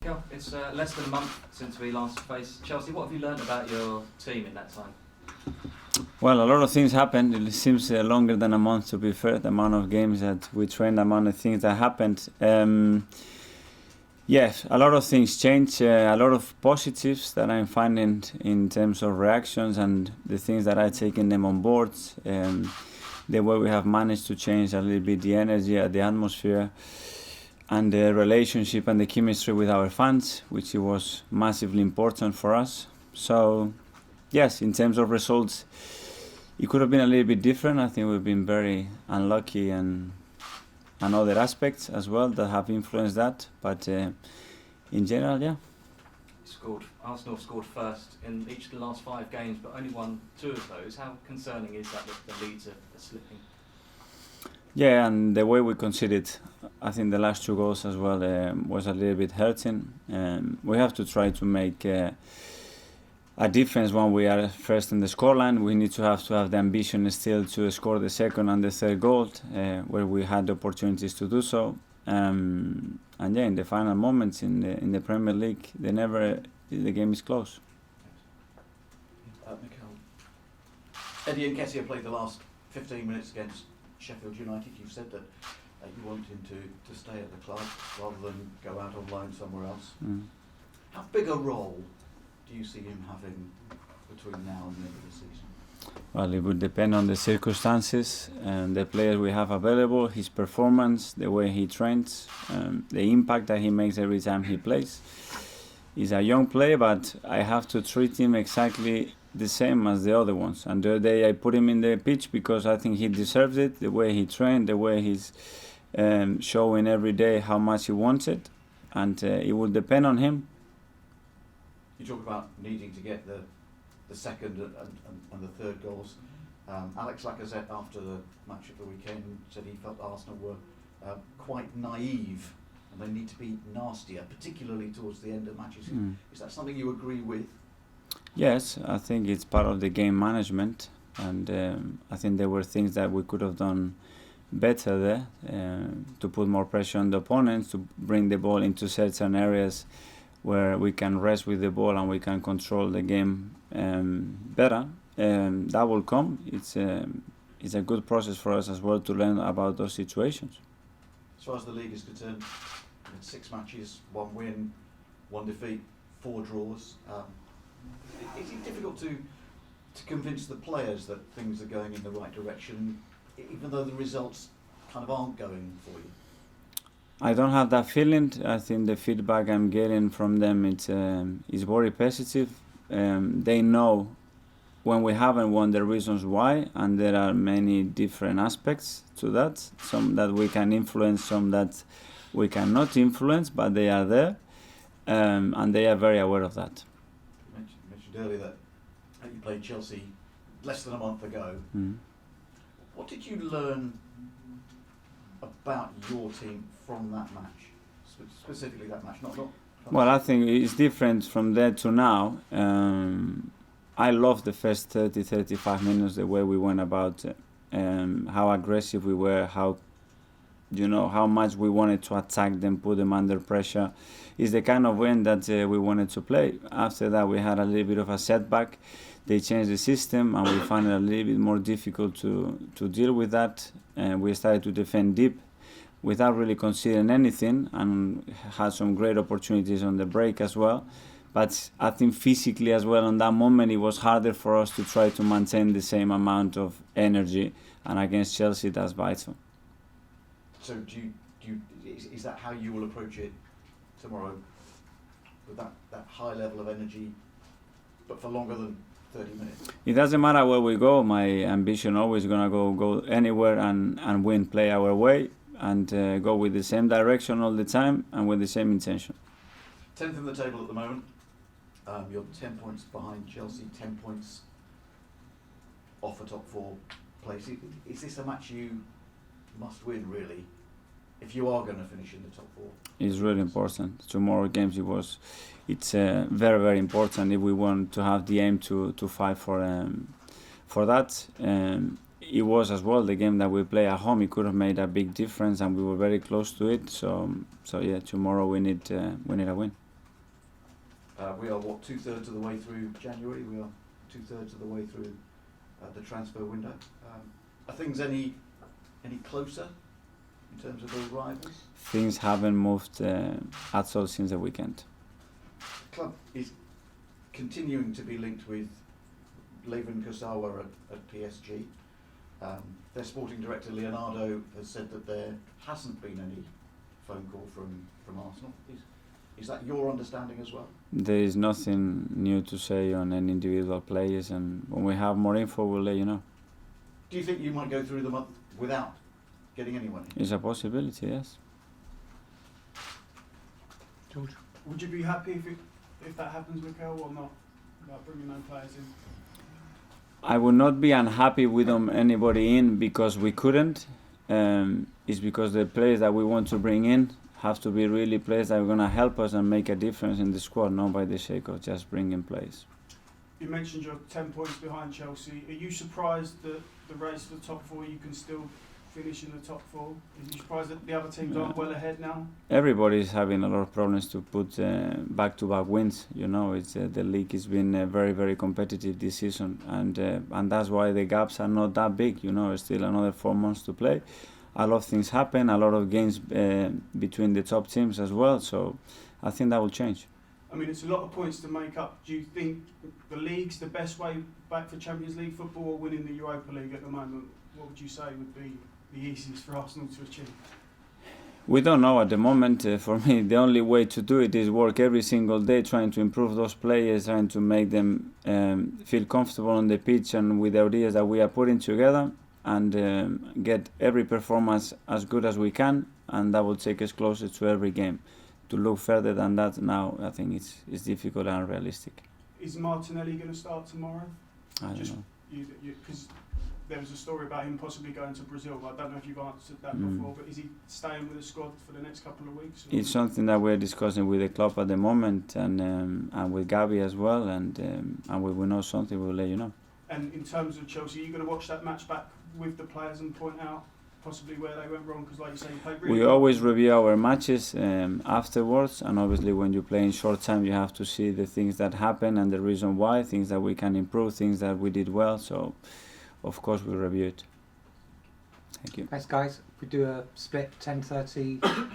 Mikel, it's less than a month since we last faced Chelsea. What have you learned about your team in that time? Well, a lot of things happened. It seems longer than a month, to be fair. The amount of games that we trained, the amount of things that happened. Yes, a lot of things changed. A lot of positives that I'm finding in terms of reactions and the things that I've taken them on board. The way we have managed to change a little bit the energy, the atmosphere, and the relationship and the chemistry with our fans, which was massively important for us. So, yes, in terms of results, it could have been a little bit different. I think we've been very unlucky and other aspects as well that have influenced that. But in general, yeah. Arsenal scored first in each of the last 5 games, but only won 2 of those. How concerning is that the leads are slipping? Yeah, and the way we conceded, I think the last 2 goals as well was a little bit hurting. We have to try to make a difference when we are first in the scoreline. We need to have the ambition still to score the second and the third goal, where we had the opportunities to do so. And yeah, in the final moments in the Premier League, the game is close. Mikel, Eddie Nketiah played the last 15 minutes against Sheffield United. You've said that you want him to stay at the club rather than go out on loan somewhere else. How big a role do you see him having between now and the end of the season? Well, it would depend on the circumstances and the players we have available, his performance, the way he trains, the impact that he makes every time he plays. He's a young player, but I have to treat him exactly the same as the other ones. And the other day I put him in the pitch because I think he deserves it, the way he trained, the way he's showing every day how much he wants it. And it will depend on him. You talk about needing to get the second and the third goals. Alex Lacazette, after the match of the weekend, said he felt Arsenal were quite naive and they need to be nastier, particularly towards the end of matches. Is that something you agree with? Yes, I think it's part of the game management, and I think there were things that we could have done better there, to put more pressure on the opponents, to bring the ball into certain areas where we can rest with the ball and we can control the game better. That will come. It's a good process for us as well to learn about those situations. As far as the league is concerned, 6 matches, 1 win, 1 defeat, 4 draws. Is it difficult to convince the players that things are going in the right direction, even though the results kind of aren't going for you? I don't have that feeling. I think the feedback I'm getting from them is very positive. They know when we haven't won the reasons why, and there are many different aspects to that. Some that we can influence, some that we cannot influence, but they are there, and they are very aware of that. You mentioned earlier that you played Chelsea less than a month ago. What did you learn about your team from that match, specifically that match? Well, I think it's different from there to now. I love the first 30-35 minutes, the way we went about, how aggressive we were, how much we wanted to attack them, put them under pressure. It's the kind of way that we wanted to play. After that, we had a little bit of a setback. They changed the system, and we found it a little bit more difficult to deal with that. And we started to defend deep without really considering anything, and had some great opportunities on the break as well. But I think physically as well, on that moment, it was harder for us to try to maintain the same amount of energy. And against Chelsea, that's vital. So is that how you will approach it tomorrow, with that high level of energy, but for longer than 30 minutes? It doesn't matter where we go. My ambition always gonna go anywhere and win, play our way, and go with the same direction all the time and with the same intention. 10th in the table at the moment. You're 10 points behind Chelsea, 10 points off a top 4 place. Is this a match you must win, really, if you are going to finish in the top 4? It's really important. Tomorrow games, it's very, very important if we want to have the aim to fight for that. It was as well the game that we play at home. It could have made a big difference, and we were very close to it. So yeah, tomorrow we need a win. We are, what, 2/3 of the way through January? We are 2/3 of the way through the transfer window. Are things any closer in terms of the arrivals? Things haven't moved at all since the weekend. The club is continuing to be linked with Levin Kurzawa at PSG. Their sporting director Leonardo has said that there hasn't been any phone call from Arsenal. Is that your understanding as well? There is nothing new to say on any individual players, and when we have more info, we'll let you know. Do you think you might go through the month without getting anyone in? It's a possibility, yes. George? Would you be happy if that happens, Mikel, or not? About bringing no players in? I would not be unhappy with anybody in because we couldn't. It's because the players that we want to bring in have to be really players that are going to help us and make a difference in the squad, not by the sake of just bringing players. You mentioned you're 10 points behind Chelsea. Are you surprised that the race for the top four, you can still finish in the top four? Are you surprised that the other teams aren't well ahead now? Everybody is having a lot of problems to put back-to-back wins. You know, it's the league has been very, very competitive this season, and that's why the gaps are not that big. You know, it's still another 4 months to play. A lot of things happen, a lot of games between the top teams as well. So I think that will change. I mean, it's a lot of points to make up. Do you think the league's the best way back for Champions League football, or winning the Europa League at the moment? What would you say would be the easiest for Arsenal to achieve? We don't know at the moment. For me, the only way to do it is work every single day, trying to improve those players, trying to make them feel comfortable on the pitch and with the ideas that we are putting together, and get every performance as good as we can, and that will take us closer to every game. To look further than that now, I think it's difficult and unrealistic. Is Martinelli going to start tomorrow? I don't know. Because there was a story about him possibly going to Brazil. I don't know if you've answered that before, but is he staying with the squad for the next couple of weeks? Or? It's something that we're discussing with the club at the moment, and with Gabi as well, and when we know something, we'll let you know. And in terms of Chelsea, are you going to watch that match back with the players and point out possibly where they went wrong? Because like you say, you played really We well. always review our matches afterwards, and obviously when you play in short time, you have to see the things that happen and the reason why, things that we can improve, things that we did well. So, of course, we'll review it. Thank you. Thanks, guys. We do a split 10:30